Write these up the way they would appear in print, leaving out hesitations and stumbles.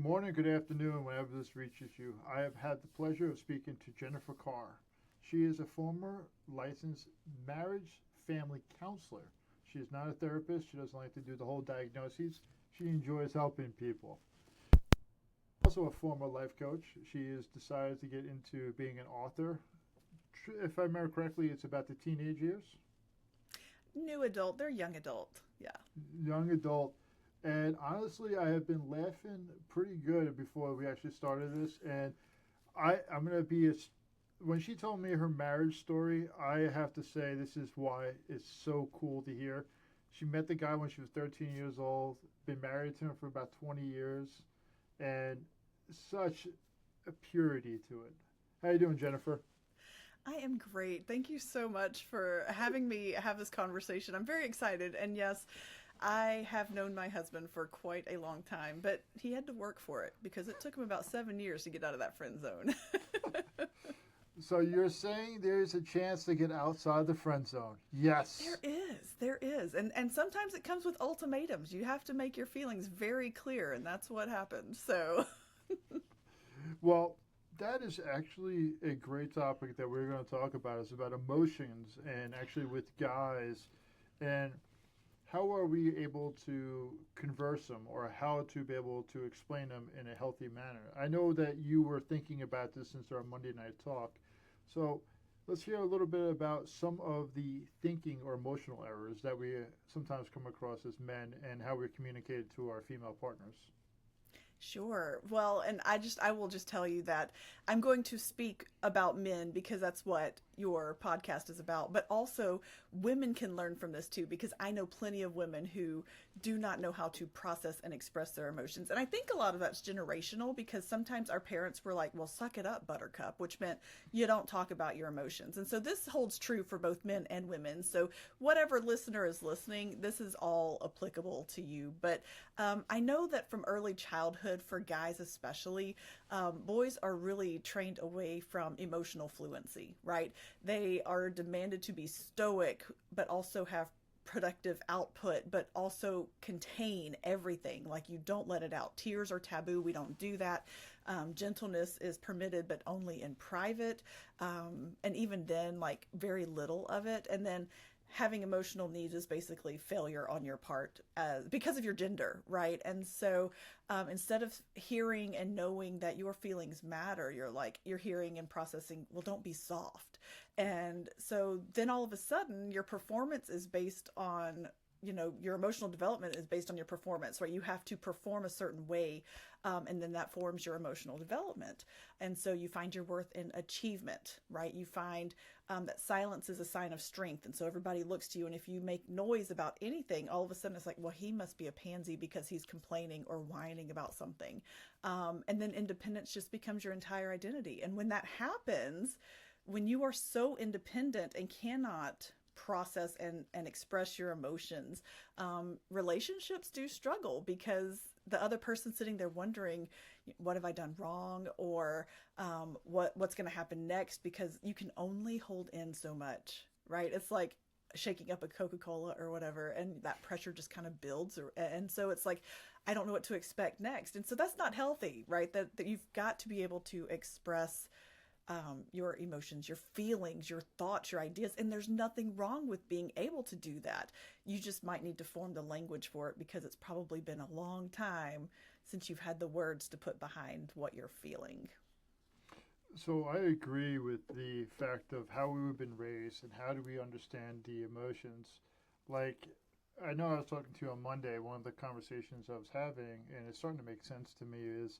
Good morning, good afternoon, whenever this reaches you. I have had the pleasure of speaking to Jennifer Carr. She is a former licensed marriage family counselor. She is not a therapist. She doesn't like to do the whole diagnoses. She enjoys helping people. Also, a former life coach. She has decided to get into being an author. If I remember correctly, it's about the teenage years. New adult, they're young adult. Yeah. Young adult. And honestly, I have been laughing pretty good before we actually started this. And I'm going to be when she told me her marriage story, I have to say this is why it's so cool to hear. She met the guy when she was 13 years old, been married to him for about 20 years, and such a purity to it. How you doing, Jennifer? I am great. Thank you so much for having me have this conversation. I'm very excited. And yes, I have known my husband for quite a long time, but he had to work for it because it took him about 7 years to get out of that friend zone. So you're saying there's a chance to get outside the friend zone? There Yes. is, there is. And sometimes it comes with ultimatums. You have to make your feelings very clear, and that's what happened. So, Well, that is actually a great topic that we're going to talk about. It's about emotions and actually with guys and how are we able to converse them or how to be able to explain them in a healthy manner. I know that you were thinking about this since our Monday night talk. So let's hear a little bit about some of the thinking or emotional errors that we sometimes come across as men and how we communicate it to our female partners. sure. Well, and I will just tell you that I'm going to speak about men because that's what your podcast is about. But also, women can learn from this too because I know plenty of women who do not know how to process and express their emotions. And I think a lot of that's generational because sometimes our parents were like, well, suck it up, buttercup, which meant you don't talk about your emotions. And so this holds true for both men and women. So, whatever listener is listening, this is all applicable to you. But I know that from early childhood, for guys especially, boys are really trained away from emotional fluency, right? They are demanded to be stoic, but also have productive output, but also contain everything. Like you don't let it out. Tears are taboo. We don't do that. Gentleness is permitted, but only in private. And even then, like very little of it. And then having emotional needs is basically failure on your part because of your gender, right? And so instead of hearing and knowing that your feelings matter, you're hearing and processing, well, don't be soft. And so then all of a sudden, your performance is based on your emotional development is based on your performance, right? You have to perform a certain way, and then that forms your emotional development. And so you find your worth in achievement, right? You find that silence is a sign of strength, and so everybody looks to you. And if you make noise about anything, all of a sudden it's like, well, he must be a pansy because he's complaining or whining about something. And then independence just becomes your entire identity. And when that happens, when you are so independent and cannot process and express your emotions, relationships do struggle because the other person sitting there wondering, what have I done wrong, or what's going to happen next, because you can only hold in so much, right? It's like shaking up a Coca-Cola or whatever, and that pressure just kind of builds, and so it's like, I don't know what to expect next, and so that's not healthy, right? That you've got to be able to express your emotions, your feelings, your thoughts, your ideas. And there's nothing wrong with being able to do that. You just might need to form the language for it because it's probably been a long time since you've had the words to put behind what you're feeling. So I agree with the fact of how we've been raised and how do we understand the emotions. Like, I know I was talking to you on Monday, one of the conversations I was having, and it's starting to make sense to me is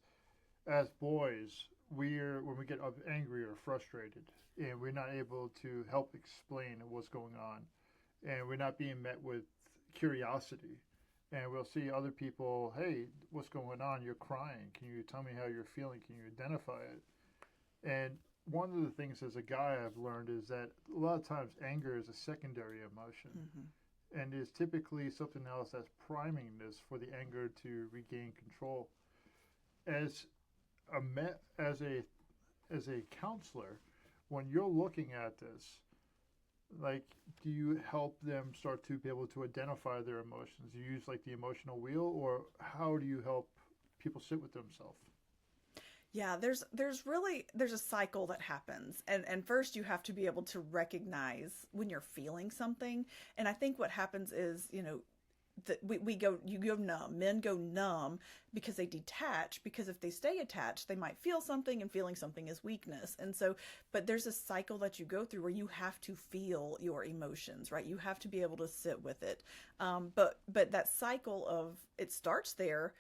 as boys, we're when we get angry or frustrated and we're not able to help explain what's going on and we're not being met with curiosity and we'll see other people, hey, what's going on, you're crying, can you tell me how you're feeling, can you identify it? And one of the things as a guy I've learned is that a lot of times anger is a secondary emotion Mm-hmm. and is typically something else that's priming this for the anger to regain control. As as a counselor, when you're looking at this, like, do you help them start to be able to identify their emotions? Do you use like the emotional wheel, or how do you help people sit with themselves? Yeah, there's a cycle that happens. And first you have to be able to recognize when you're feeling something. And I think what happens is, that we go you go numb. Men go numb because they detach, because if they stay attached, they might feel something, and feeling something is weakness. And so, but there's a cycle that you go through where you have to feel your emotions, right? You have to be able to sit with it. But that cycle of it starts there,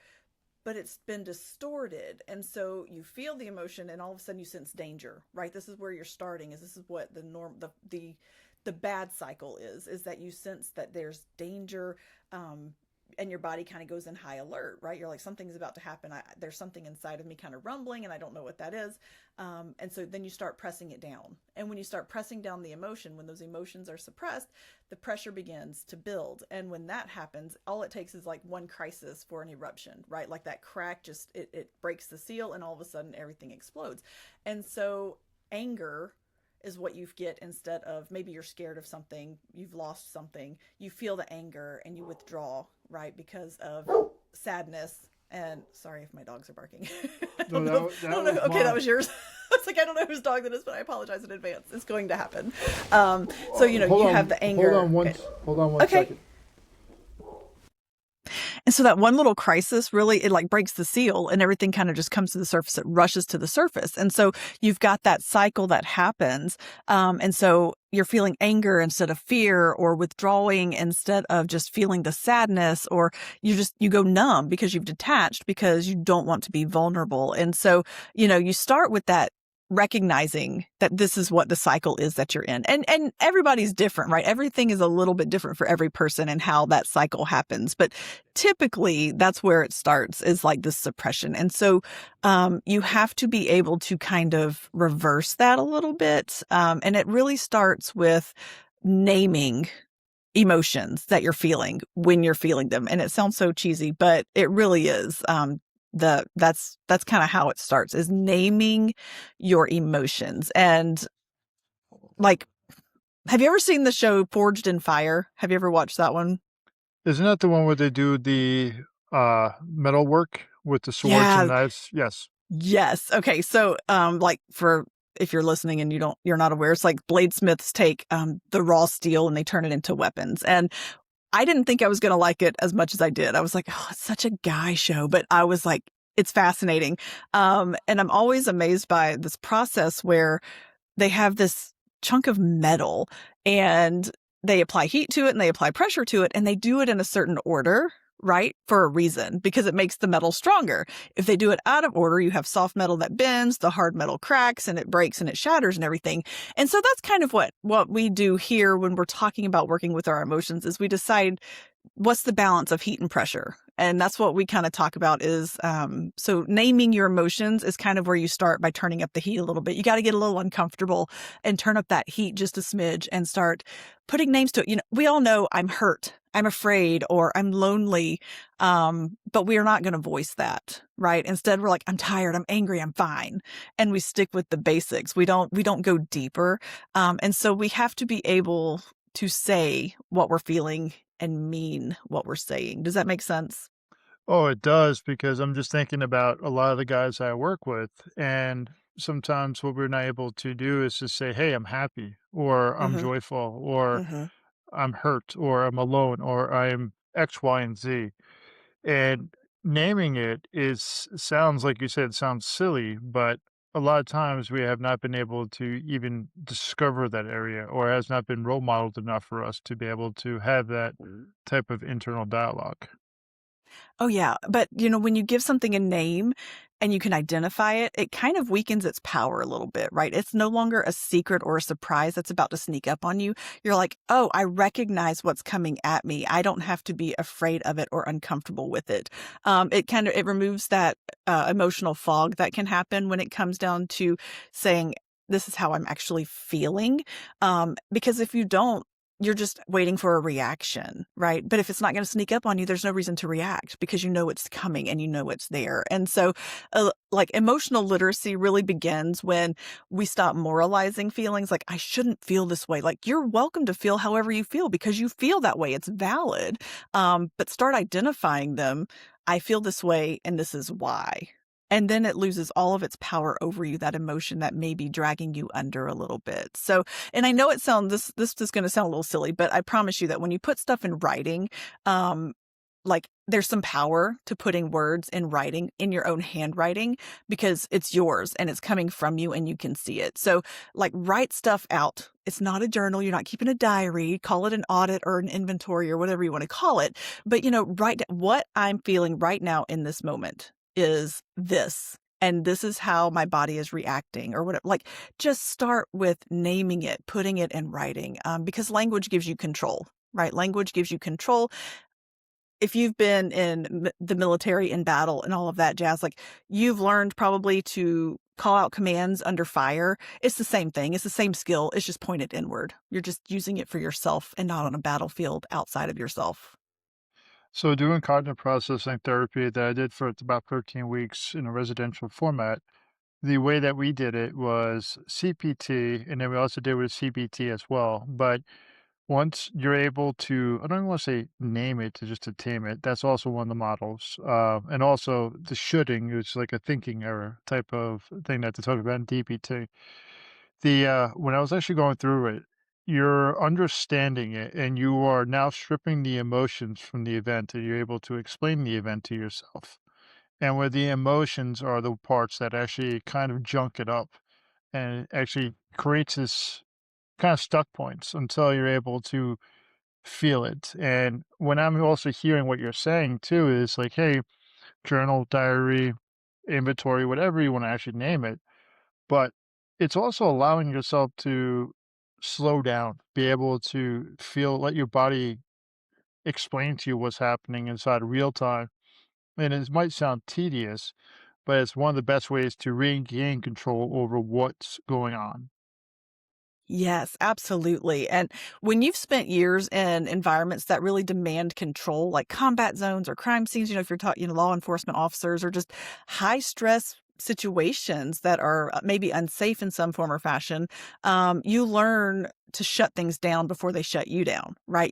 but it's been distorted, and so you feel the emotion and all of a sudden you sense danger, right? This is where you're starting. This is what the norm the bad cycle is that you sense that there's danger, and your body kind of goes in high alert, right? You're like, something's about to happen. There's something inside of me kind of rumbling, and I don't know what that is. And so then you start pressing it down. And when you start pressing down the emotion, when those emotions are suppressed, the pressure begins to build. And when that happens, all it takes is like one crisis for an eruption, right? Like that crack, just it breaks the seal, and all of a sudden everything explodes. And so anger is what you get, instead of, maybe you're scared of something, you've lost something, you feel the anger and you withdraw, right? Because of sadness. And sorry if my dogs are barking. I don't know. Okay, that was yours. I was like, I don't know whose dog that is, but I apologize in advance. It's going to happen. So you have the anger. Hold on one second. And so that one little crisis, really, it like breaks the seal, and everything kind of just comes to the surface. It rushes to the surface. And so you've got that cycle that happens. And so you're feeling anger instead of fear, or withdrawing instead of just feeling the sadness, or you go numb because you've detached, because you don't want to be vulnerable. And so, you start with that, recognizing that this is what the cycle is that you're in. And everybody's different, right? Everything is a little bit different for every person and how that cycle happens. But typically that's where it starts, is like this suppression. And so you have to be able to kind of reverse that a little bit. And it really starts with naming emotions that you're feeling when you're feeling them. And it sounds so cheesy, but it really is. That's kind of how it starts, is naming your emotions. And like, have you ever seen the show Forged in Fire? Have you ever watched that one? Isn't that the one where they do the metal work with the swords and knives? Yes. Yes. Okay. So, like, for if you're listening and you're not aware, it's like bladesmiths take the raw steel and they turn it into weapons. And I didn't think I was going to like it as much as I did. I was like, oh, it's such a guy show. But I was like, it's fascinating. And I'm always amazed by this process where they have this chunk of metal, and they apply heat to it and they apply pressure to it, and they do it in a certain order, right? For a reason, because it makes the metal stronger. If they do it out of order, you have soft metal that bends, the hard metal cracks, and it breaks and it shatters and everything. And so that's kind of what we do here when we're talking about working with our emotions, is we decide what's the balance of heat and pressure. And that's what we kind of talk about is, so naming your emotions is kind of where you start by turning up the heat a little bit. You got to get a little uncomfortable and turn up that heat just a smidge and start putting names to it. We all know I'm hurt, I'm afraid, or I'm lonely. But we are not going to voice that, right? Instead, we're like, I'm tired, I'm angry, I'm fine. And we stick with the basics. We don't go deeper. And so we have to be able to say what we're feeling and mean what we're saying. Does that make sense? Oh, it does, because I'm just thinking about a lot of the guys I work with, and sometimes what we're not able to do is just say, hey, I'm happy, or I'm Mm-hmm. joyful, or Mm-hmm. I'm hurt, or I'm alone, or I'm X, Y, and Z. And naming it sounds like you said, sounds silly, but a lot of times we have not been able to even discover that area, or has not been role modeled enough for us to be able to have that type of internal dialogue. Oh, yeah. But, when you give something a name and you can identify it, it kind of weakens its power a little bit, right? It's no longer a secret or a surprise that's about to sneak up on you. You're like, oh, I recognize what's coming at me. I don't have to be afraid of it or uncomfortable with it. It removes that emotional fog that can happen when it comes down to saying, this is how I'm actually feeling. Because if you don't, you're just waiting for a reaction, right? But if it's not going to sneak up on you, there's no reason to react, because you know it's coming and you know it's there. And so like, emotional literacy really begins when we stop moralizing feelings like, I shouldn't feel this way. Like, you're welcome to feel however you feel because you feel that way. It's valid. But start identifying them. I feel this way and this is why. And then it loses all of its power over you, that emotion that may be dragging you under a little bit. So, and I know it sounds this is going to sound a little silly, but I promise you that when you put stuff in writing, um, like there's some power to putting words in writing in your own handwriting because it's yours and it's coming from you and you can see it. So like write stuff out. It's not a journal. You're not keeping a diary. Call it an audit or an inventory or whatever you want to call it. But, write what I'm feeling right now in this moment is this. And this is how my body is reacting or whatever. Like just start with naming it, putting it in writing, because language gives you control, right? Language gives you control. If you've been in the military in battle and all of that jazz, like you've learned probably to call out commands under fire. It's the same thing. It's the same skill. It's just pointed inward. You're just using it for yourself and not on a battlefield outside of yourself. So doing cognitive processing therapy that I did for about 13 weeks in a residential format, the way that we did it was CPT, and then we also did with CBT as well. But once you're able to, I don't even want to say name it, just to tame it, that's also one of the models. And also the shoulding is like a thinking error type of thing that they talk about in DBT. When I was actually going through it, you're understanding it and you are now stripping the emotions from the event and you're able to explain the event to yourself. And where the emotions are the parts that actually kind of junk it up and it actually creates this kind of stuck points until you're able to feel it. And when I'm also hearing what you're saying too, is like, hey, journal, diary, inventory, whatever you want to actually name it. But it's also allowing yourself to slow down, be able to feel, let your body explain to you what's happening inside real time. And it might sound tedious, but it's one of the best ways to regain control over what's going on. Yes, absolutely. And when you've spent years in environments that really demand control, like combat zones or crime scenes, if you're talking, law enforcement officers or just high stress situations that are maybe unsafe in some form or fashion, you learn to shut things down before they shut you down, right?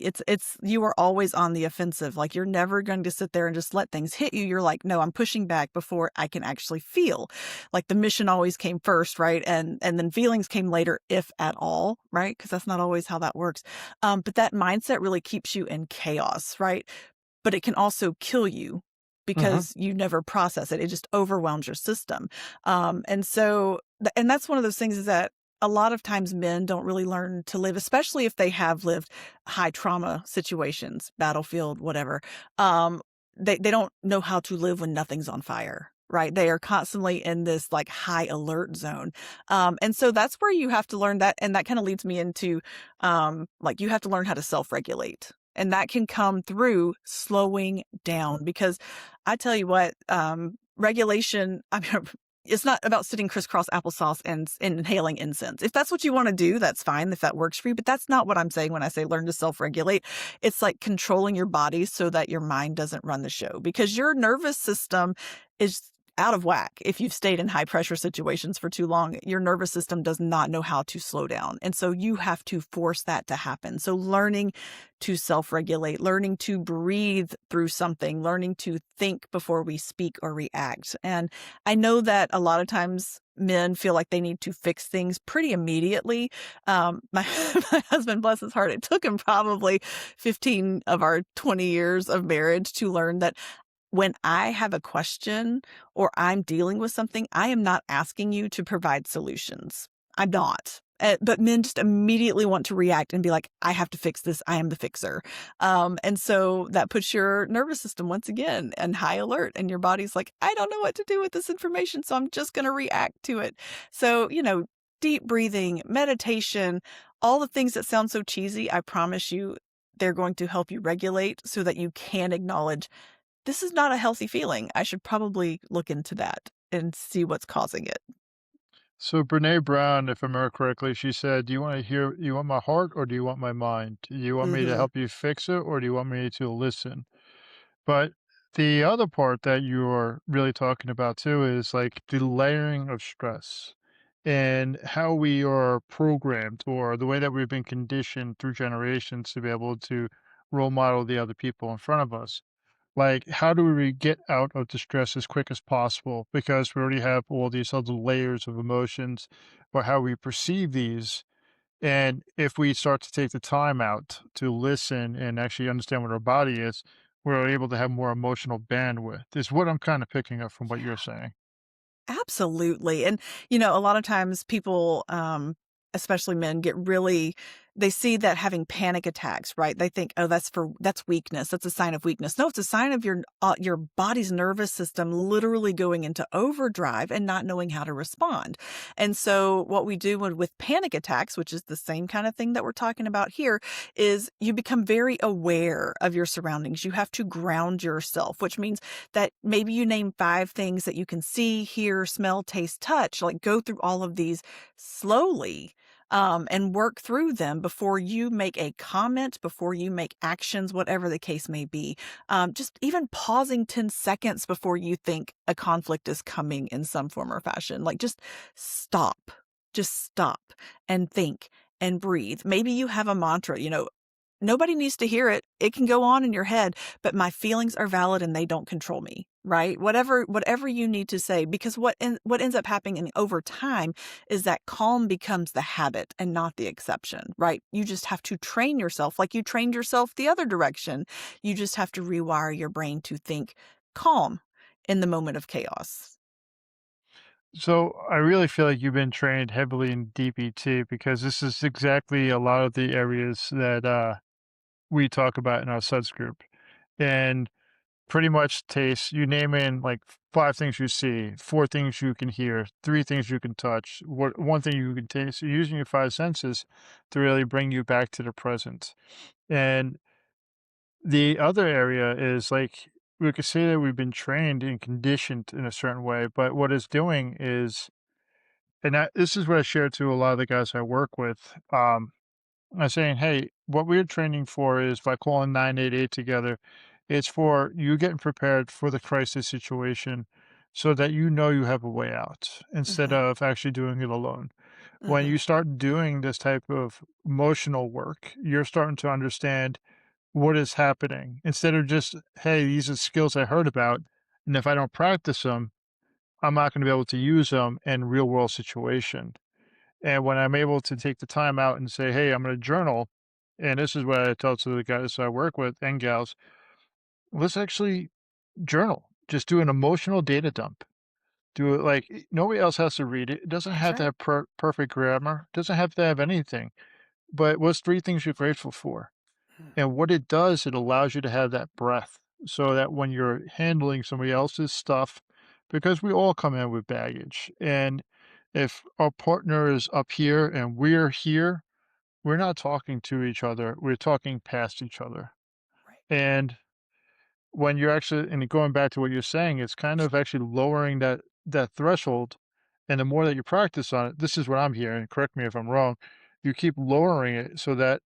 You are always on the offensive. Like you're never going to sit there and just let things hit you. You're like, no, I'm pushing back before I can actually feel. Like the mission always came first, right? And then feelings came later, if at all, right? Because that's not always how that works. But that mindset really keeps you in chaos, right? But it can also kill you Hmm. because you never process it. It just overwhelms your system. And so, and that's one of those things is that a lot of times men don't really learn to live, especially if they have lived high trauma situations, battlefield, whatever. Um, they don't know how to live when nothing's on fire. Right. They are constantly in this like high alert zone. And so that's where you have to learn that. And that kind of leads me into like you have to learn how to self regulate. And that can come through slowing down because I tell you what, regulation, I mean, it's not about sitting crisscross applesauce and inhaling incense. If that's what you want to do, that's fine if that works for you. But that's not what I'm saying when I say learn to self regulate. It's like controlling your body so that your mind doesn't run the show because your nervous system is out of whack. If you've stayed in high pressure situations for too long, your nervous system does not know how to slow down. And so you have to force that to happen. So learning to self-regulate, learning to breathe through something, learning to think before we speak or react. And I know that a lot of times men feel like they need to fix things pretty immediately. My, my husband, bless his heart, it took him probably 15 of our 20 years of marriage to learn that when I have a question or I'm dealing with something, I am not asking you to provide solutions. I'm not. But men just immediately want to react and be like, I have to fix this. I am the fixer. And so that puts your nervous system once again in high alert and your body's like, I don't know what to do with this information. So I'm just going to react to it. So, deep breathing, meditation, all the things that sound so cheesy, I promise you, they're going to help you regulate so that you can acknowledge this is not a healthy feeling. I should probably look into that and see what's causing it. So Brene Brown, if I remember correctly, she said, you want my heart or do you want my mind? Do you want me to Mhm. help you fix it or do you want me to listen? But the other part that you're really talking about too is like the layering of stress and how we are programmed or the way that we've been conditioned through generations to be able to role model the other people in front of us. Like, how do we get out of distress as quick as possible? Because we already have all these other layers of emotions or how we perceive these. And if we start to take the time out to listen and actually understand what our body is, we're able to have more emotional bandwidth, is what I'm kind of picking up from what you're saying. Absolutely. And, a lot of times people, especially men, get really, they see that having panic attacks, right? They think, oh, that's weakness. That's a sign of weakness. No, it's a sign of your body's nervous system literally going into overdrive and not knowing how to respond. And so what we do with panic attacks, which is the same kind of thing that we're talking about here, is you become very aware of your surroundings. You have to ground yourself, which means that maybe you name 5 things that you can see, hear, smell, taste, touch, like go through all of these slowly, and work through them before you make a comment, before you make actions, whatever the case may be. Just even pausing 10 seconds before you think a conflict is coming in some form or fashion. Like stop, just stop and think and breathe. Maybe you have a mantra, nobody needs to hear it. It can go on in your head, but my feelings are valid and they don't control me, right? Whatever you need to say, because what ends up happening over time is that calm becomes the habit and not the exception, right? You just have to train yourself like you trained yourself the other direction. You just have to rewire your brain to think calm in the moment of chaos. So I really feel like you've been trained heavily in DBT because this is exactly a lot of the areas that we talk about in our suds group. And pretty much taste, you name in like 5 things you see, 4 things you can hear, 3 things you can touch, one thing you can taste, you're using your 5 senses to really bring you back to the present. And the other area is like we could say that we've been trained and conditioned in a certain way, but what it's doing is, this is what I share to a lot of the guys I work with. I'm saying, hey, what we're training for is by calling 988 together, it's for you getting prepared for the crisis situation so that you know you have a way out instead Mhm. of actually doing it alone. When Mhm. you start doing this type of emotional work, you're starting to understand what is happening instead of just, hey, these are skills I heard about. And if I don't practice them, I'm not going to be able to use them in real world situation. And when I'm able to take the time out and say, hey, I'm going to journal, and this is what I tell to the guys I work with and gals, let's actually journal. Just do an emotional data dump. Do it like nobody else has to read it. It doesn't That's have to right. have perfect grammar. It doesn't have to have anything. But what's 3 things you're grateful for? Mm. And what it does, it allows you to have that breath so that when you're handling somebody else's stuff, because we all come in with baggage. And if our partner is up here and we're here, we're not talking to each other, we're talking past each other. Right. And when you're actually and going back to what you're saying, it's kind of actually lowering that threshold, and the more that you practice on it, this is what I'm hearing, correct me if I'm wrong, you keep lowering it so that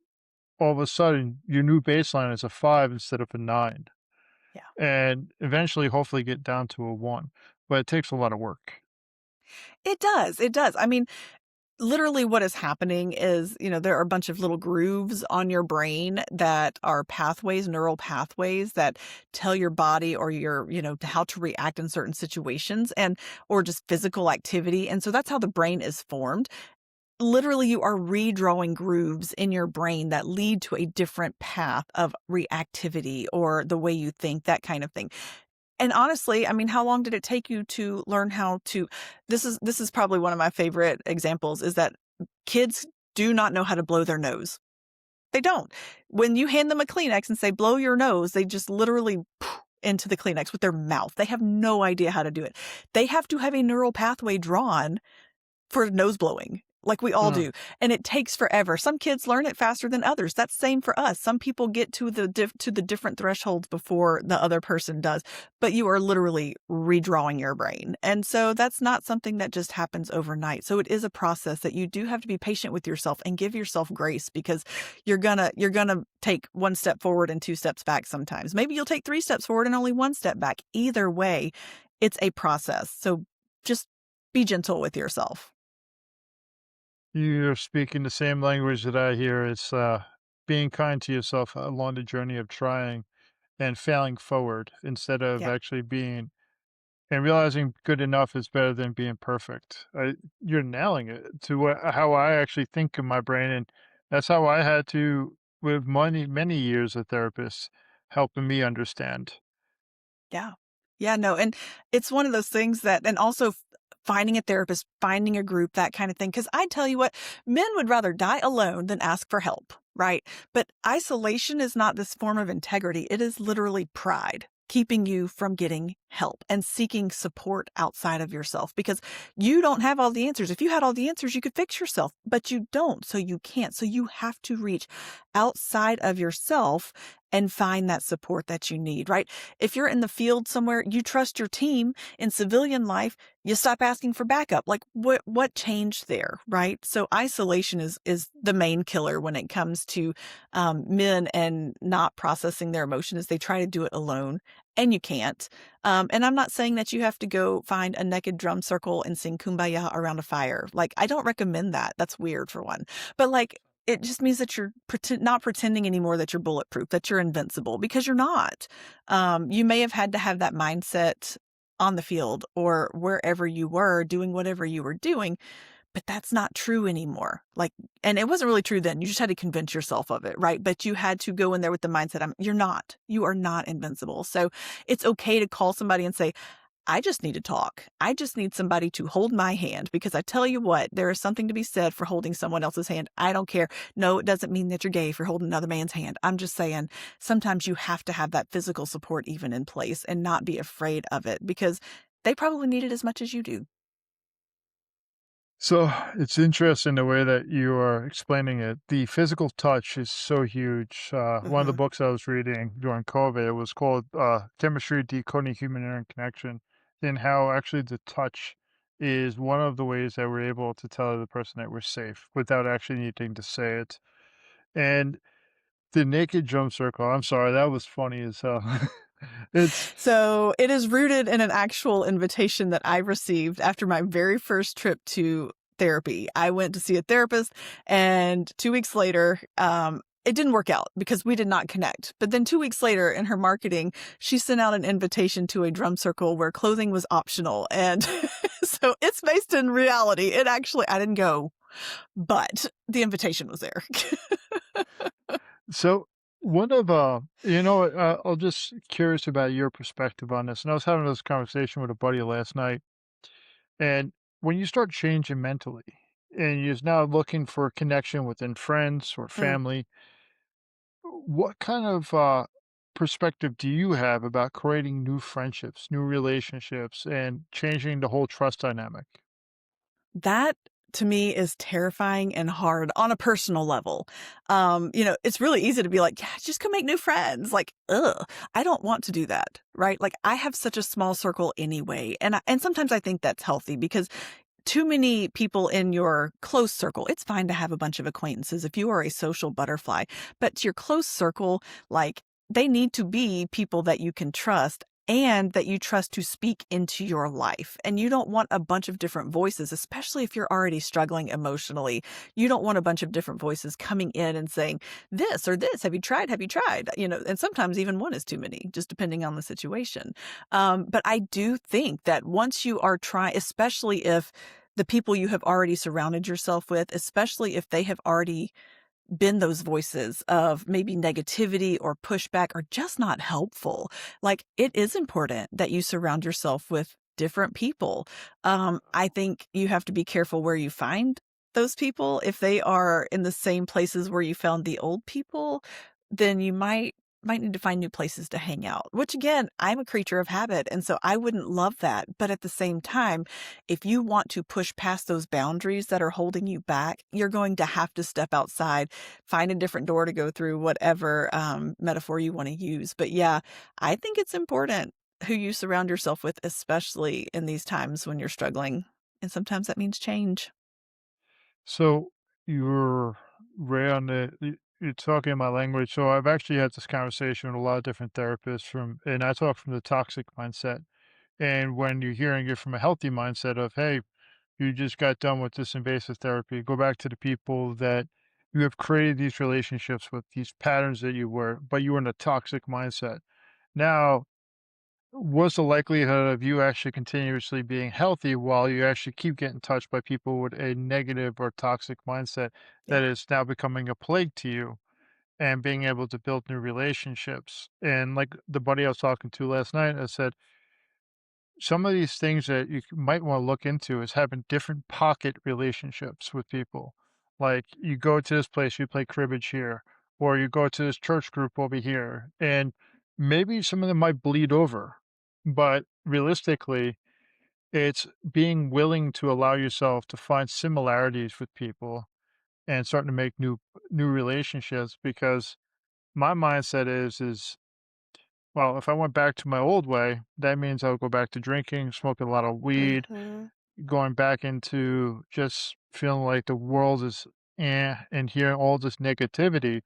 all of a sudden your new baseline is a 5 instead of a 9, Yeah. and eventually, hopefully get down to a 1, but it takes a lot of work. It does. It does. I mean, literally what is happening is, there are a bunch of little grooves on your brain that are pathways, neural pathways that tell your body or how to react in certain situations or just physical activity. And so that's how the brain is formed. Literally, you are redrawing grooves in your brain that lead to a different path of reactivity or the way you think, that kind of thing. And honestly, I mean, how long did it take you to learn how to this is probably one of my favorite examples is that kids do not know how to blow their nose. They don't. When you hand them a Kleenex and say, blow your nose, they just literally into the Kleenex with their mouth. They have no idea how to do it. They have to have a neural pathway drawn for nose blowing, like we all Mm. do, and it takes forever. Some kids learn it faster than others. That's same for us. Some people get to the different thresholds before the other person does, but you are literally redrawing your brain. And so that's not something that just happens overnight. So it is a process that you do have to be patient with yourself and give yourself grace because you're gonna take 1 step forward and 2 steps back sometimes. Maybe you'll take 3 steps forward and only 1 step back. Either way, it's a process. So just be gentle with yourself. You're speaking the same language that I hear. It's being kind to yourself along the journey of trying. and failing forward instead of Yeah. actually being and realizing good enough is better than being perfect. You're nailing it to how I actually think in my brain, and that's how I had to with many years of therapists helping me understand. Yeah. Yeah, no, and it's one of those things that and also finding a therapist, finding a group, that kind of thing. Because I tell you what, men would rather die alone than ask for help, right? But isolation is not this form of integrity. It is literally pride, keeping you from getting help and seeking support outside of yourself because you don't have all the answers. If you had all the answers, you could fix yourself, but you don't, so you can't. So you have to reach outside of yourself and find that support that you need, right? If you're in the field somewhere, you trust your team. In civilian life, you stop asking for backup. Like what changed there, right? So isolation is the main killer when it comes to men and not processing their emotions. They try to do it alone, and you can't. And I'm not saying that you have to go find a naked drum circle and sing "Kumbaya" around a fire. Like I don't recommend that. That's weird for one. But like it just means that you're not pretending anymore that you're bulletproof, that you're invincible, because you're not. You may have had to have that mindset on the field or wherever you were doing whatever you were doing, but that's not true anymore. Like, and it wasn't really true then. You just had to convince yourself of it, right? But you had to go in there with the mindset, you're not. You are not invincible. So it's okay to call somebody and say, I just need to talk. I just need somebody to hold my hand because I tell you what, there is something to be said for holding someone else's hand. I don't care. No, it doesn't mean that you're gay if you're holding another man's hand. I'm just saying sometimes you have to have that physical support even in place and not be afraid of it because they probably need it as much as you do. So it's interesting the way that you are explaining it. The physical touch is so huge. One of the Hmm. books I was reading during COVID, it was called Chemistry Decoding Human Interconnection, and how actually the touch is one of the ways that we're able to tell the person that we're safe without actually needing to say it. And the naked drum circle, I'm sorry, that was funny as hell. It's So it is rooted in an actual invitation that I received after my very first trip to therapy. I went to see a therapist, and 2 weeks later, it didn't work out because we did not connect. But then 2 weeks later, in her marketing, she sent out an invitation to a drum circle where clothing was optional. And so it's based in reality. It actually, I didn't go, but the invitation was there. So one of I'll just curious about your perspective on this. And I was having this conversation with a buddy last night, and when you start changing mentally, and you're now looking for a connection within friends or Mm. family, what kind of perspective do you have about creating new friendships, new relationships, and changing the whole trust dynamic? That to me is terrifying and hard on a personal level. It's really easy to be like, yeah, just go make new friends. Like, ugh, I don't want to do that. Right. Like I have such a small circle anyway. And sometimes I think that's healthy because too many people in your close circle. It's fine to have a bunch of acquaintances if you are a social butterfly, but your close circle, like they need to be people that you can trust and that you trust to speak into your life. And you don't want a bunch of different voices, especially if you're already struggling emotionally. You don't want a bunch of different voices coming in and saying this or this. Have you tried? Have you tried? And sometimes even one is too many, just depending on the situation. But I do think that once you are trying, especially if the people you have already surrounded yourself with, especially if they have already been those voices of maybe negativity or pushback or just not helpful. Like it is important that you surround yourself with different people. I think you have to be careful where you find those people. If they are in the same places where you found the old people, then you might need to find new places to hang out, which again, I'm a creature of habit. And so I wouldn't love that. But at the same time, if you want to push past those boundaries that are holding you back, you're going to have to step outside, find a different door to go through, whatever metaphor you want to use. But yeah, I think it's important who you surround yourself with, especially in these times when you're struggling. And sometimes that means change. So you're right on you're talking my language. So I've actually had this conversation with a lot of different therapists and I talk from the toxic mindset. And when you're hearing it from a healthy mindset of, hey, you just got done with this invasive therapy, go back to the people that you have created these relationships with, these patterns that you were, but you were in a toxic mindset. Now, what's the likelihood of you actually continuously being healthy while you actually keep getting touched by people with a negative or toxic mindset that Yeah. is now becoming a plague to you and being able to build new relationships? And like the buddy I was talking to last night, I said, some of these things that you might want to look into is having different pocket relationships with people. Like you go to this place, you play cribbage here, or you go to this church group over here, and maybe some of them might bleed over. But realistically, it's being willing to allow yourself to find similarities with people and starting to make new relationships because my mindset is well, if I went back to my old way, that means I would go back to drinking, smoking a lot of weed, Hmm. going back into just feeling like the world is and hearing all this negativity.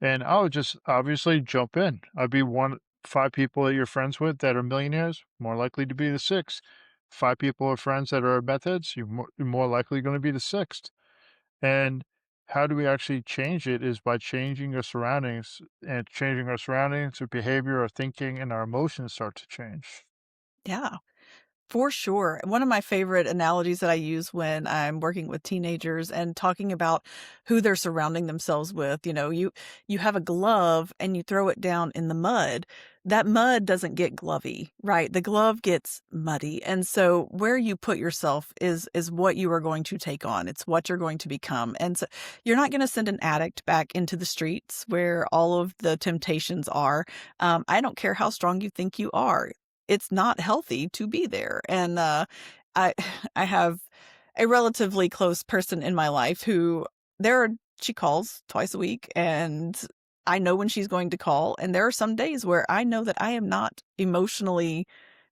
And I would just obviously jump in. I'd be one, five people that you're friends with that are millionaires, more likely to be the sixth. Five people are friends that are methods, you're more likely going to be the sixth. And how do we actually change it is by changing our surroundings and changing our surroundings, our behavior, our thinking, and our emotions start to change. Yeah. For sure. One of my favorite analogies that I use when I'm working with teenagers and talking about who they're surrounding themselves with, you have a glove and you throw it down in the mud. That mud doesn't get glovy, right? The glove gets muddy. And so where you put yourself is what you are going to take on. It's what you're going to become. And so you're not going to send an addict back into the streets where all of the temptations are. I don't care how strong you think you are, it's not healthy to be there. And I I have a relatively close person in my life who there are she calls twice a week, and I know when she's going to call, and there are some days where I know that I am not emotionally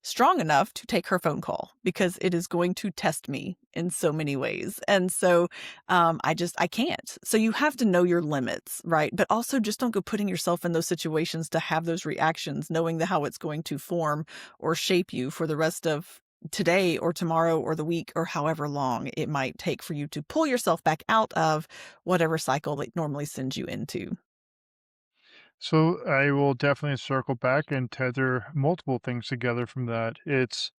strong enough to take her phone call because it is going to test me in so many ways. And so I can't. So you have to know your limits, right? But also just don't go putting yourself in those situations to have those reactions, knowing how it's going to form or shape you for the rest of today or tomorrow or the week or however long it might take for you to pull yourself back out of whatever cycle it normally sends you into. So I will definitely circle back and tether multiple things together from that. It's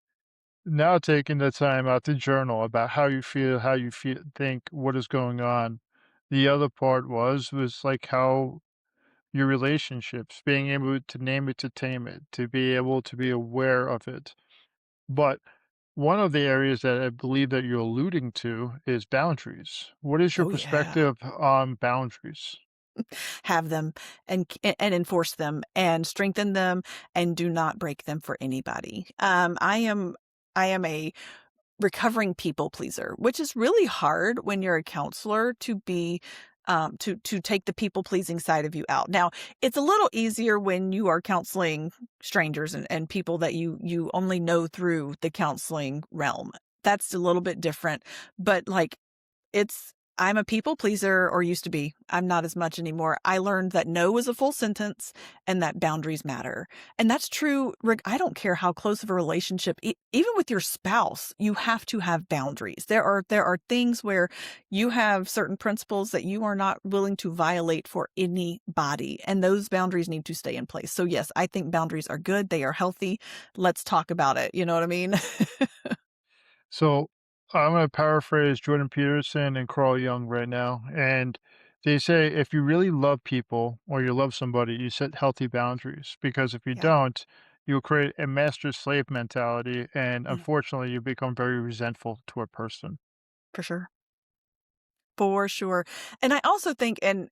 now taking the time out to journal about how you feel, think, what is going on. The other part was like how your relationships, being able to name it to tame it, to be able to be aware of it. But one of the areas that I believe that you're alluding to is boundaries. What is your Oh, yeah. perspective on boundaries? Have them and enforce them and strengthen them and do not break them for anybody. I am a recovering people pleaser, which is really hard when you're a counselor to be to take the people pleasing side of you out. Now, it's a little easier when you are counseling strangers and people that you only know through the counseling realm. That's a little bit different, but like it's I'm a people pleaser, or used to be. I'm not as much anymore. I learned that no is a full sentence and that boundaries matter. And that's true. Rick, I don't care how close of a relationship, even with your spouse, you have to have boundaries. There are things where you have certain principles that you are not willing to violate for anybody. And those boundaries need to stay in place. So yes, I think boundaries are good. They are healthy. Let's talk about it. You know what I mean? So I'm going to paraphrase Jordan Peterson and Carl Jung right now. And they say if you really love people or you love somebody, you set healthy boundaries. Because if you Yeah, don't, you'll create a master slave mentality. And mm, unfortunately, you become very resentful to a person. for sure. For sure. And I also think and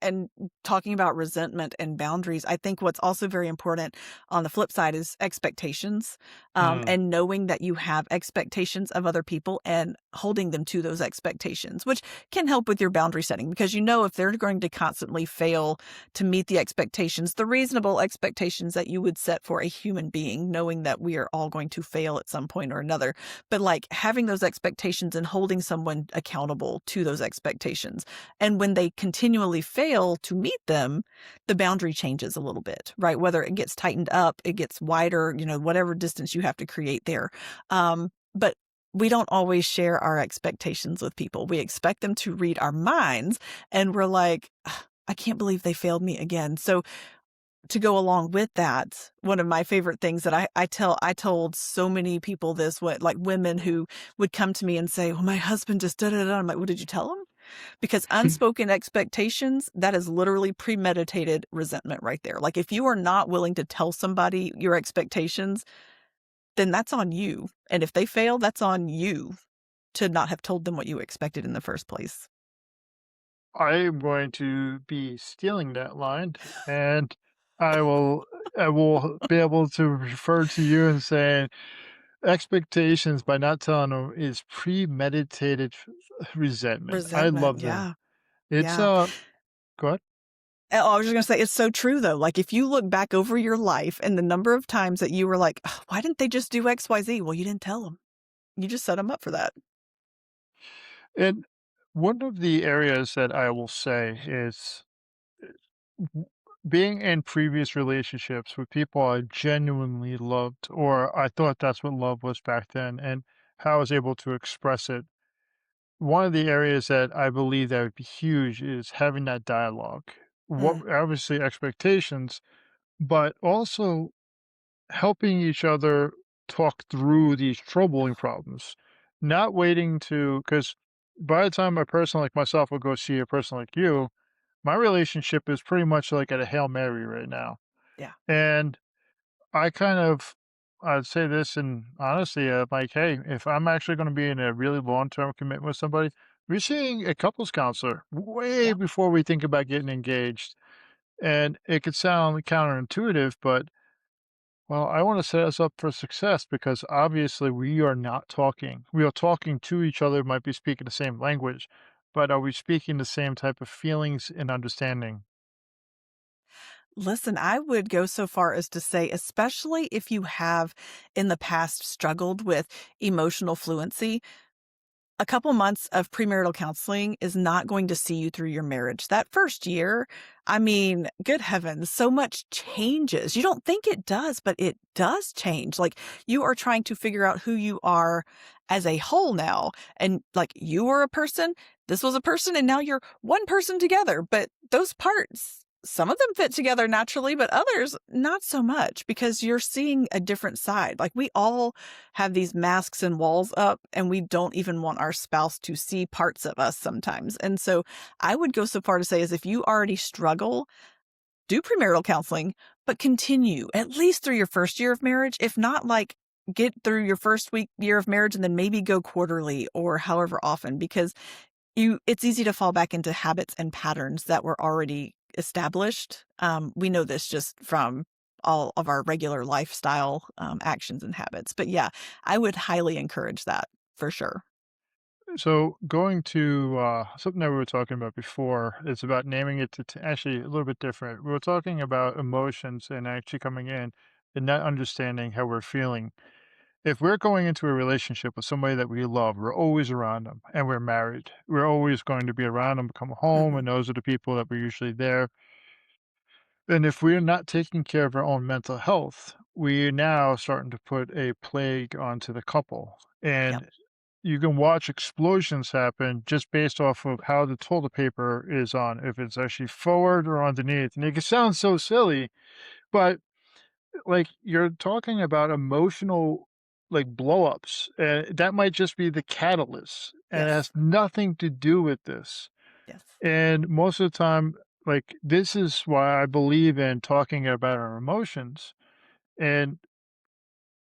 talking about resentment and boundaries, I think what's also very important on the flip side is expectations, Mm. and knowing that you have expectations of other people and holding them to those expectations, which can help with your boundary setting because if they're going to constantly fail to meet the expectations, the reasonable expectations that you would set for a human being, knowing that we are all going to fail at some point or another, but like having those expectations and holding someone accountable to those expectations. And when they continually fail to meet them, the boundary changes a little bit, right? Whether it gets tightened up, it gets wider, whatever distance you have to create there. But we don't always share our expectations with people. We expect them to read our minds, and we're like, "Ugh, I can't believe they failed me again." So to go along with that, one of my favorite things that I told so many people this, what like women who would come to me and say, "Well, my husband just da da da." I'm like, "What did you tell him?" Because unspoken expectations, that is literally premeditated resentment right there. Like if you are not willing to tell somebody your expectations, then that's on you. And if they fail, that's on you to not have told them what you expected in the first place. I am going to be stealing that line, and I will I will be able to refer to you and saying expectations by not telling them is premeditated resentment. I Resentment, love that. yeah. It's Yeah. go ahead. Oh, I was just gonna say it's so true though. Like if you look back over your life and the number of times that you were like, "Ugh, why didn't they just do XYZ?" Well, you didn't tell them. You just set them up for that. And one of the areas that I will say is w- being in previous relationships with people I genuinely loved, or I thought that's what love was back then, and how I was able to express it. One of the areas that I believe that would be huge is having that dialogue. What Mm, obviously expectations, but also helping each other talk through these troubling problems. Not waiting to, because by the time a person like myself will go see a person like you, my relationship is pretty much like at a Hail Mary right now. yeah. And I kind of, I'd say this and honestly, like, hey, if I'm actually going to be in a really long term commitment with somebody, we're seeing a couples counselor way Yeah. before we think about getting engaged. And it could sound counterintuitive, but well, I want to set us up for success because obviously we are not talking. We are talking to each other, might be speaking the same language, but are we speaking the same type of feelings and understanding? Listen, I would go so far as to say, especially if you have in the past struggled with emotional fluency, a couple months of premarital counseling is not going to see you through your marriage. That first year, I mean, good heavens, so much changes. You don't think it does, but it does change. Like you are trying to figure out who you are as a whole now. And like you were a person, this was a person, and now you're one person together. But those parts, some of them fit together naturally, but others not so much because you're seeing a different side. Like we all have these masks and walls up, and we don't even want our spouse to see parts of us sometimes. And so I would go so far to say is if you already struggle, do premarital counseling, but continue at least through your first year of marriage. If not, like get through your first year of marriage and then maybe go quarterly or however often, because it's easy to fall back into habits and patterns that were already established. We know this just from all of our regular lifestyle actions and habits. But yeah, I would highly encourage that for sure. So going to something that we were talking about before, it's about naming it actually a little bit different. We were talking about emotions and actually coming in and not understanding how we're feeling. If we're going into a relationship with somebody that we love, we're always around them and we're married. We're always going to be around them, come home, Hmm. and those are the people that we're usually there. And if we're not taking care of our own mental health, we're now starting to put a plague onto the couple. Yep. And you can watch explosions happen just based off of how the toilet paper is on, if it's actually forward or underneath. And it can sound so silly, but like you're talking about emotional like blowups, and that might just be the catalyst, and it has Yes. nothing to do with this. Yes. And most of the time, like this is why I believe in talking about our emotions. And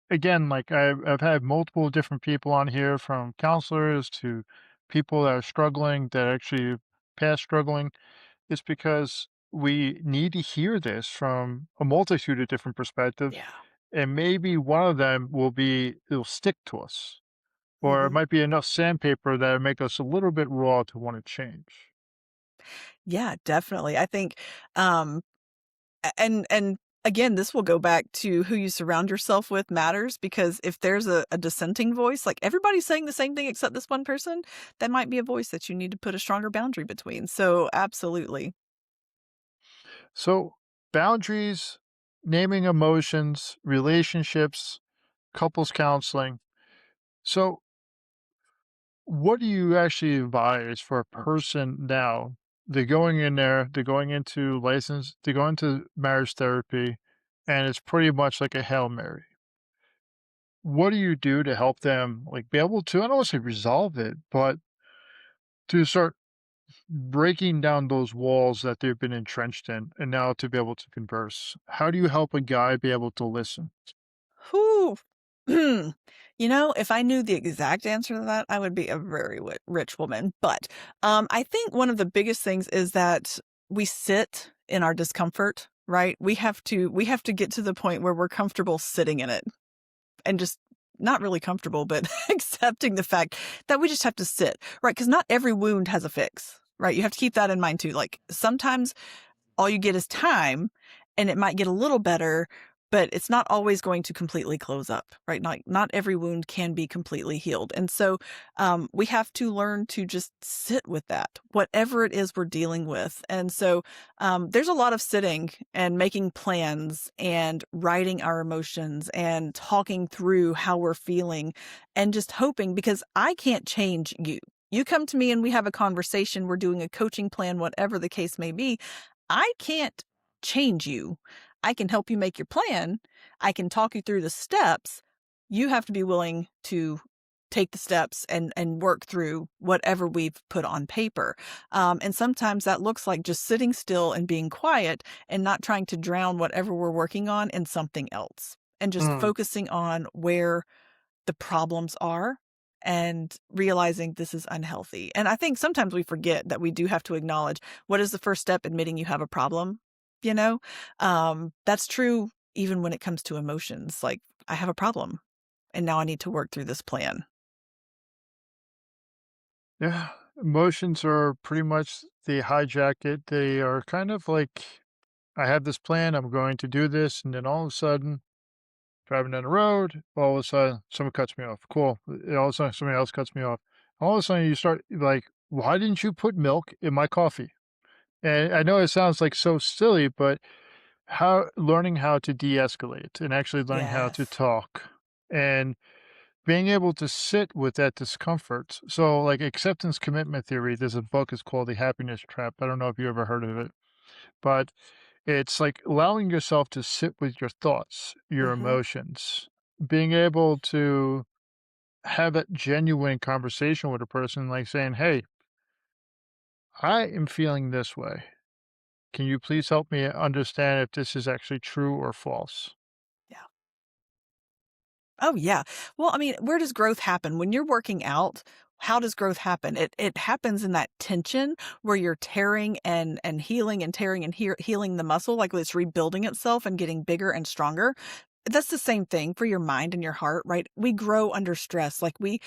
again, like I've had multiple different people on here, from counselors to people that are struggling, that actually past struggling. It's because we need to hear this from a multitude of different perspectives, Yeah. and maybe one of them will be it'll stick to us, or it Hmm. might be enough sandpaper that will make us a little bit raw to want to change. Yeah, definitely. I think, um, and again, this will go back to who you surround yourself with matters because if there's a dissenting voice, like everybody's saying the same thing except this one person, that might be a voice that you need to put a stronger boundary between. So absolutely. So, boundaries, naming emotions, relationships, couples counseling. So, what do you actually advise for a person now? they're going in there, they're going into license, they're going to marriage therapy, and it's pretty much like a Hail Mary. What do you do to help them, like, be able to, I don't want to say resolve it, but to start breaking down those walls that they've been entrenched in and now to be able to converse? How do you help a guy be able to listen? Whew. If I knew the exact answer to that, I would be a very rich woman. But I think one of the biggest things is that we sit in our discomfort, right? We have to get to the point where we're comfortable sitting in it and just not really comfortable, but accepting the fact that we just have to sit, right? Because not every wound has a fix, right? You have to keep that in mind too. Like sometimes all you get is time and it might get a little better, but it's not always going to completely close up, right? Not every wound can be completely healed. And so we have to learn to just sit with that, whatever it is we're dealing with. And so there's a lot of sitting and making plans and writing our emotions and talking through how we're feeling and just hoping, because I can't change you. You come to me and we have a conversation, we're doing a coaching plan, whatever the case may be. I can't change you. I can help you make your plan. I can talk you through the steps. You have to be willing to take the steps and work through whatever we've put on paper. And sometimes that looks like just sitting still and being quiet and not trying to drown whatever we're working on in something else and just Mm, focusing on where the problems are and realizing this is unhealthy. And I think sometimes we forget that we do have to acknowledge what is the first step, admitting you have a problem, you know? That's true even when it comes to emotions. Like, I have a problem and now I need to work through this plan. yeah, emotions are pretty much, they hijack it. They are kind of like, I have this plan, I'm going to do this, and then all of a sudden, driving down the road, all of a sudden, someone cuts me off. Cool. All of a sudden, somebody else cuts me off. All of a sudden, you start like, why didn't you put milk in my coffee? And I know it sounds like so silly, but how learning how to de-escalate and actually learning how to Yes. talk and being able to sit with that discomfort. So, like acceptance commitment theory, there's a book, it's called The Happiness Trap. I don't know if you ever heard of it, but it's like allowing yourself to sit with your thoughts, your Hmm. emotions, being able to have that genuine conversation with a person, like saying, hey, I am feeling this way. Can you please help me understand if this is actually true or false? Yeah. Oh, yeah. Well, I mean, where does growth happen? When you're working out, how does growth happen? It happens in that tension where you're tearing and healing and tearing and healing the muscle, like it's rebuilding itself and getting bigger and stronger. That's the same thing for your mind and your heart, right? We grow under stress. Like we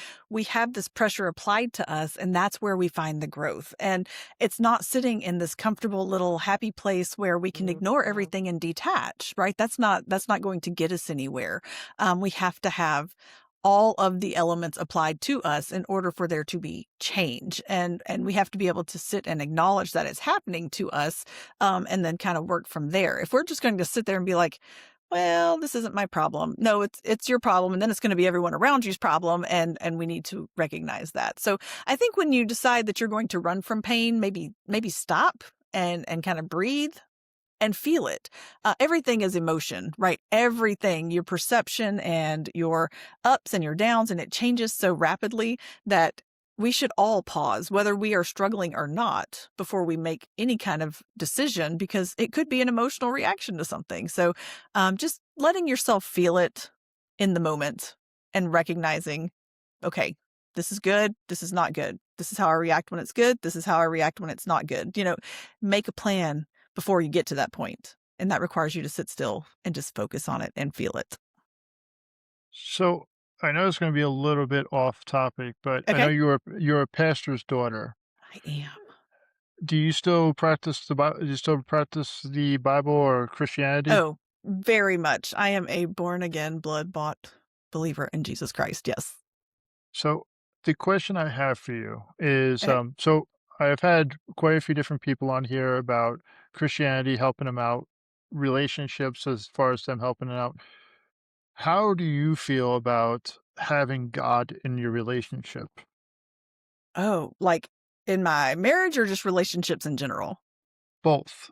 have this pressure applied to us, and that's where we find the growth. And it's not sitting in this comfortable little happy place where we can ignore everything and detach, right? That's not going to get us anywhere. We have to have all of the elements applied to us in order for there to be change, and we have to be able to sit and acknowledge that it's happening to us, and then kind of work from there. If we're just going to sit there and be like, well, this isn't my problem. No, it's your problem, and then it's going to be everyone around you's problem, and we need to recognize that. So I think when you decide that you're going to run from pain, maybe stop and kind of breathe and feel it. Everything is emotion, right? Everything, your perception and your ups and your downs, and it changes so rapidly that we should all pause, whether we are struggling or not, before we make any kind of decision, because it could be an emotional reaction to something. So just letting yourself feel it in the moment and recognizing, okay, this is good. This is not good. This is how I react when it's good. This is how I react when it's not good. Make a plan before you get to that point, and that requires you to sit still and just focus on it and feel it. So I know it's going to be a little bit off topic, but I know Okay? you're a pastor's daughter. I am. Do you still practice the Bible? Do you still practice the Bible or Christianity? Oh, very much. I am a born again, blood bought believer in Jesus Christ. Yes. So the question I have for you is, Okay. so I've had quite a few different people on here about Christianity helping them out, relationships as far as them helping them out. How do you feel about having God in your relationship? Oh, like In my marriage or just relationships in general? Both.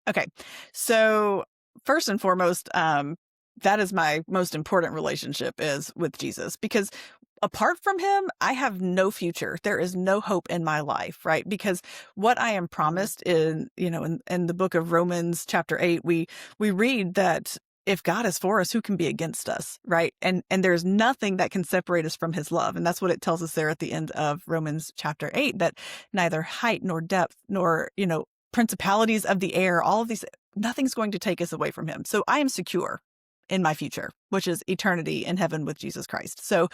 Okay. So first and foremost, that is my most important relationship is with Jesus, because apart from him, I have no future. There is no hope in my life, right? Because what I am promised in the book of Romans chapter 8, we read that if God is for us, who can be against us, right? And there's nothing that can separate us from his love. And that's what it tells us there at the end of Romans chapter 8, that neither height nor depth nor, principalities of the air, all of these, nothing's going to take us away from him. So I am secure in my future, which is eternity in heaven with Jesus Christ. So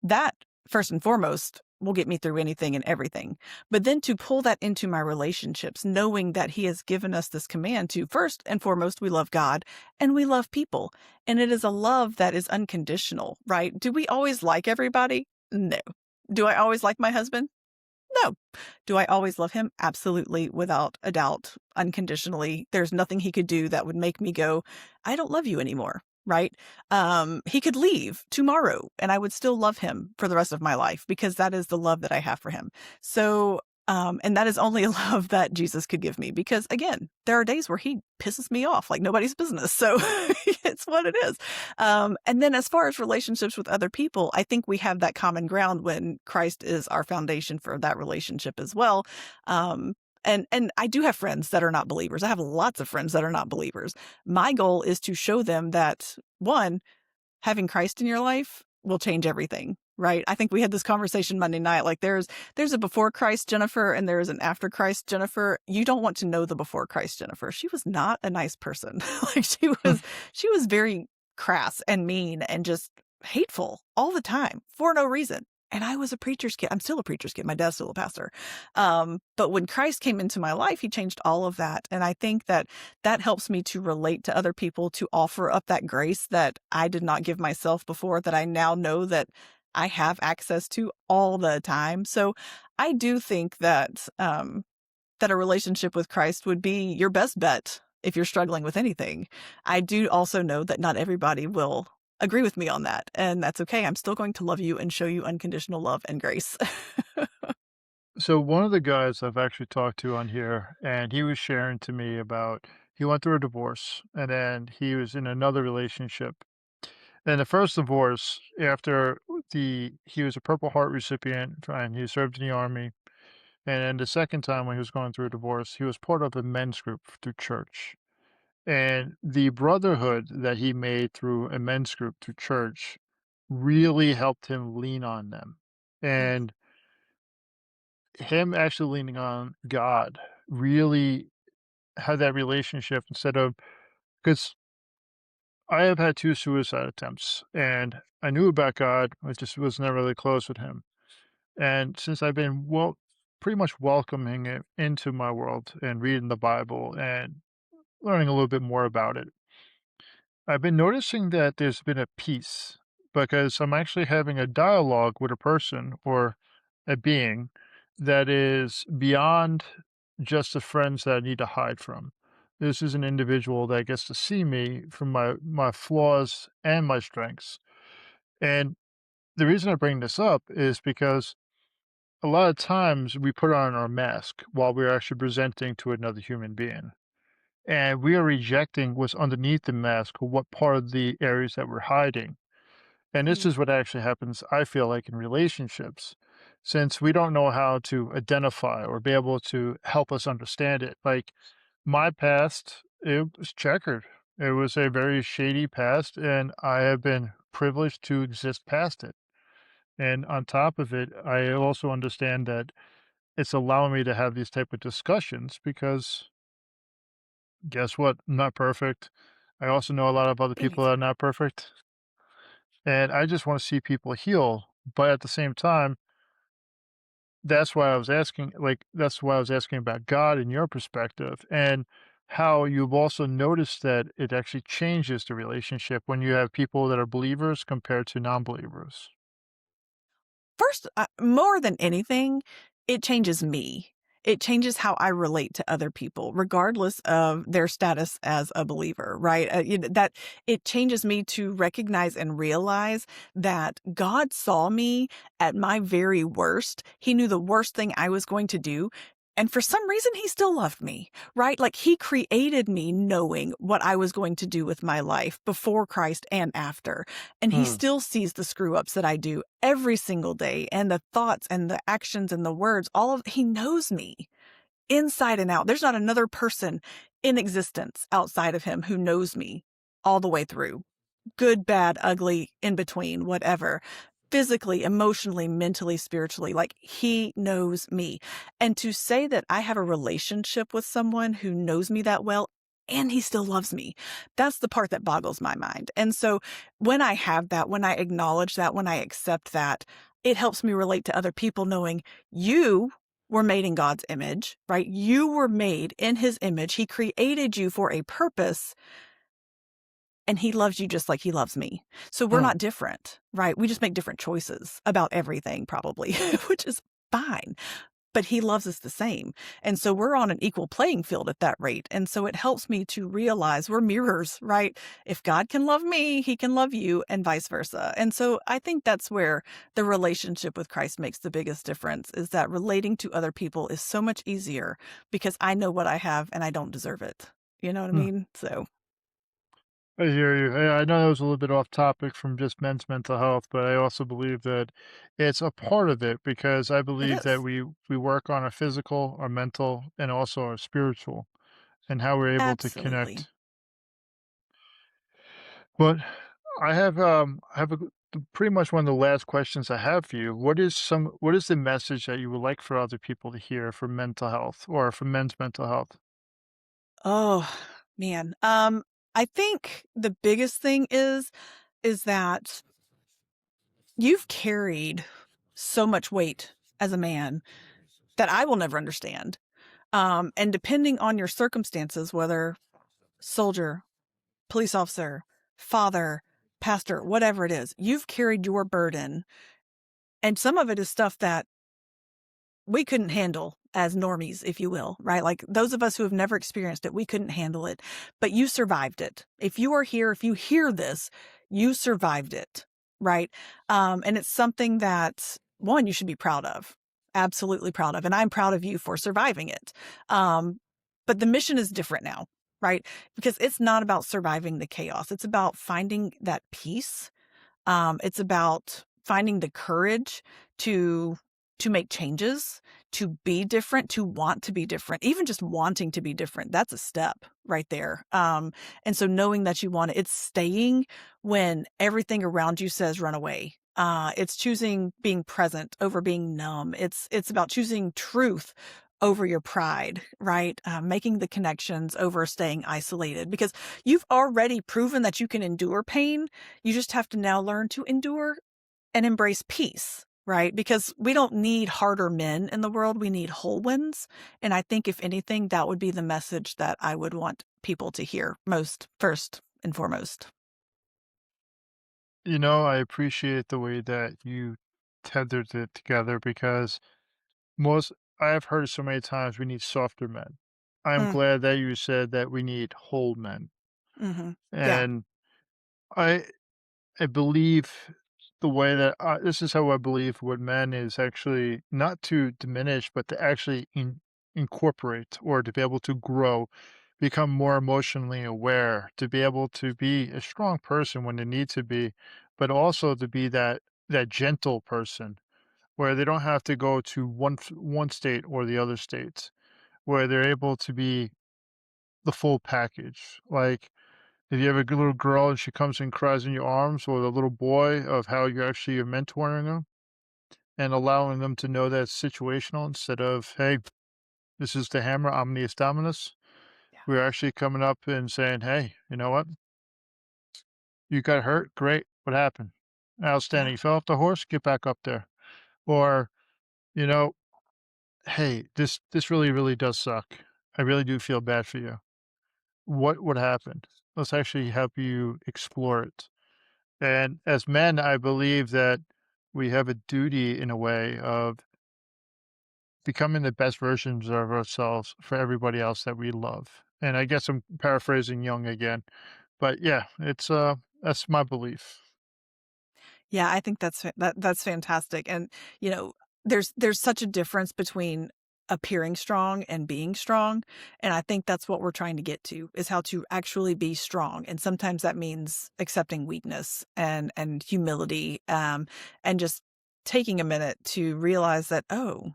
that, first and foremost, will get me through anything and everything. But then to pull that into my relationships, knowing that he has given us this command to, first and foremost, we love God and we love people. And it is a love that is unconditional, right? Do we always like everybody? No. Do I always like my husband? No. Do I always love him? Absolutely, without a doubt, unconditionally. There's nothing he could do that would make me go, I don't love you anymore, right? He could leave tomorrow and I would still love him for the rest of my life, because that is the love that I have for him. So, and that is only a love that Jesus could give me, because again, there are days where he pisses me off like nobody's business. So it's what it is. And then as far as relationships with other people, I think we have that common ground when Christ is our foundation for that relationship as well. And I do have friends that are not believers. I have lots of friends that are not believers. My goal is to show them that, one, having Christ in your life will change everything, right? I think we had this conversation Monday night. Like there's a before Christ Jennifer and there's an after Christ Jennifer. You don't want to know the before Christ Jennifer. She was not a nice person. Like she was very crass and mean and just hateful all the time for no reason. And I was a preacher's kid. I'm still a preacher's kid. My dad's still a pastor. But when Christ came into my life, he changed all of that. And I think that that helps me to relate to other people, to offer up that grace that I did not give myself before, that I now know that I have access to all the time. So I do think that that a relationship with Christ would be your best bet if you're struggling with anything. I do also know that not everybody will agree with me on that, and that's okay. I'm still going to love you and show you unconditional love and grace. So one of the guys I've actually talked to on here, and he was sharing to me about he went through a divorce and then he was in another relationship. And the first divorce, after he was a Purple Heart recipient and he served in the army. And then the second time when he was going through a divorce, he was part of a men's group through church. And the brotherhood that he made through a men's group through church really helped him lean on them. Mm, And him actually leaning on God really had that relationship instead of, because I have had two suicide attempts and I knew about God, I just was never really close with him. And since I've been pretty much welcoming it into my world and reading the Bible and learning a little bit more about it, I've been noticing that there's been a peace because I'm actually having a dialogue with a person or a being that is beyond just the friends that I need to hide from. This is an individual that gets to see me from my flaws and my strengths. And the reason I bring this up is because a lot of times we put on our mask while we're actually presenting to another human being. And we are rejecting what's underneath the mask or what part of the areas that we're hiding. And this mm, is what actually happens, I feel like, in relationships, since we don't know how to identify or be able to help us understand it. Like my past, it was checkered. It was a very shady past, and I have been privileged to exist past it. And on top of it, I also understand that it's allowing me to have these type of discussions because guess what? I'm not perfect. I also know a lot of other me people that neither. are not perfect. And I just want to see people heal. But at the same time, that's why I was asking about God in your perspective and how you've also noticed that it actually changes the relationship when you have people that are believers compared to non-believers. First, more than anything, it changes me. it changes how I relate to other people, regardless of their status as a believer, right? That it changes me to recognize and realize that God saw me at my very worst. He knew the worst thing I was going to do. And for some reason, he still loved me, right? Like he created me knowing what I was going to do with my life before Christ and after. And he Hmm. still sees the screw ups that I do every single day and the thoughts and the actions and the words, he knows me inside and out. There's not another person in existence outside of him who knows me all the way through, good, bad, ugly, in between, whatever, physically, emotionally, mentally, spiritually. Like he knows me. And to say that I have a relationship with someone who knows me that well and he still loves me, that's the part that boggles my mind. And so when I have that, when I acknowledge that, when I accept that, it helps me relate to other people knowing you were made in God's image, right? You were made in his image. He created you for a purpose and he loves you just like he loves me. So we're Hmm. not different, right? We just make different choices about everything, probably, which is fine. But he loves us the same. And so we're on an equal playing field at that rate. And so it helps me to realize we're mirrors, right? If God can love me, he can love you, and vice versa. And so I think that's where the relationship with Christ makes the biggest difference, is that relating to other people is so much easier because I know what I have and I don't deserve it. You know what I Hmm. mean? So I hear you. I know that was a little bit off topic from just men's mental health, but I also believe that it's a part of it because I it believe that is. we work on our physical, our mental, and also our spiritual, and how we're able to Absolutely. connect. But I have pretty much one of the last questions I have for you. What is the message that you would like for other people to hear for mental health or for men's mental health? Oh, man. I think the biggest thing is that you've carried so much weight as a man that I will never understand. And depending on your circumstances, whether soldier, police officer, father, pastor, whatever it is, you've carried your burden. And some of it is stuff that we couldn't handle as normies, if you will, right? Like those of us who have never experienced it, we couldn't handle it, but you survived it. If you are here, if you hear this, you survived it, right? And it's something that one, you should be proud of, absolutely proud of. And I'm proud of you for surviving it. But the mission is different now, right? Because it's not about surviving the chaos. It's about finding that peace. It's about finding the courage to make changes, to be different, to want to be different, even just wanting to be different. That's a step right there. And so knowing that you want it, it's staying when everything around you says run away. It's choosing being present over being numb. It's about choosing truth over your pride, right? Making the connections over staying isolated because you've already proven that you can endure pain. You just have to now learn to endure and embrace peace, right? Because we don't need harder men in the world. We need whole ones. And I think, if anything, that would be the message that I would want people to hear most, first and foremost. You know, I appreciate the way that you tethered it together because most I have heard so many times we need softer men. I'm Mm, glad that you said that we need whole men. hmm. Yeah. And I I believe the way that this is how I believe what men is actually not to diminish, but to actually incorporate or to be able to grow, become more emotionally aware, to be able to be a strong person when they need to be, but also to be that gentle person where they don't have to go to one state or the other states, where they're able to be the full package. Like if you have a good little girl and she comes and cries in your arms, or the little boy, of how you actually are mentoring them and allowing them to know that it's situational instead of, hey, this is the hammer, omnius dominus. Yeah. We're actually coming up and saying, hey, you know what? You got hurt? Great. What happened? Outstanding. Yeah. You fell off the horse? Get back up there. Or, you know, hey, this really, really does suck. I really do feel bad for you. What happened? Let's actually help you explore it. And as men, I believe that we have a duty in a way of becoming the best versions of ourselves for everybody else that we love. And I guess I'm paraphrasing Jung again, but yeah, that's my belief. Yeah, I think that's fantastic, and, you know, there's such a difference between appearing strong and being strong, and I think that's what we're trying to get to, is how to actually be strong, and sometimes that means accepting weakness and humility, and just taking a minute to realize that, oh,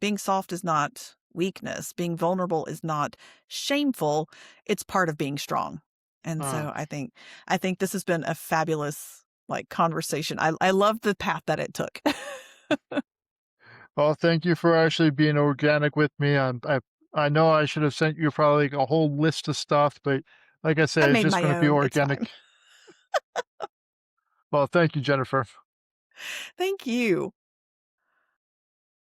being soft is not weakness, being vulnerable is not shameful, it's part of being strong. And Uh, so I think this has been a fabulous, like, conversation. I love the path that it took. well, thank you for actually being organic with me. I know I should have sent you probably like a whole list of stuff, but like I I said, it's made just my going to be own, it's fine. organic. Well, thank you, Jennifer. Thank you.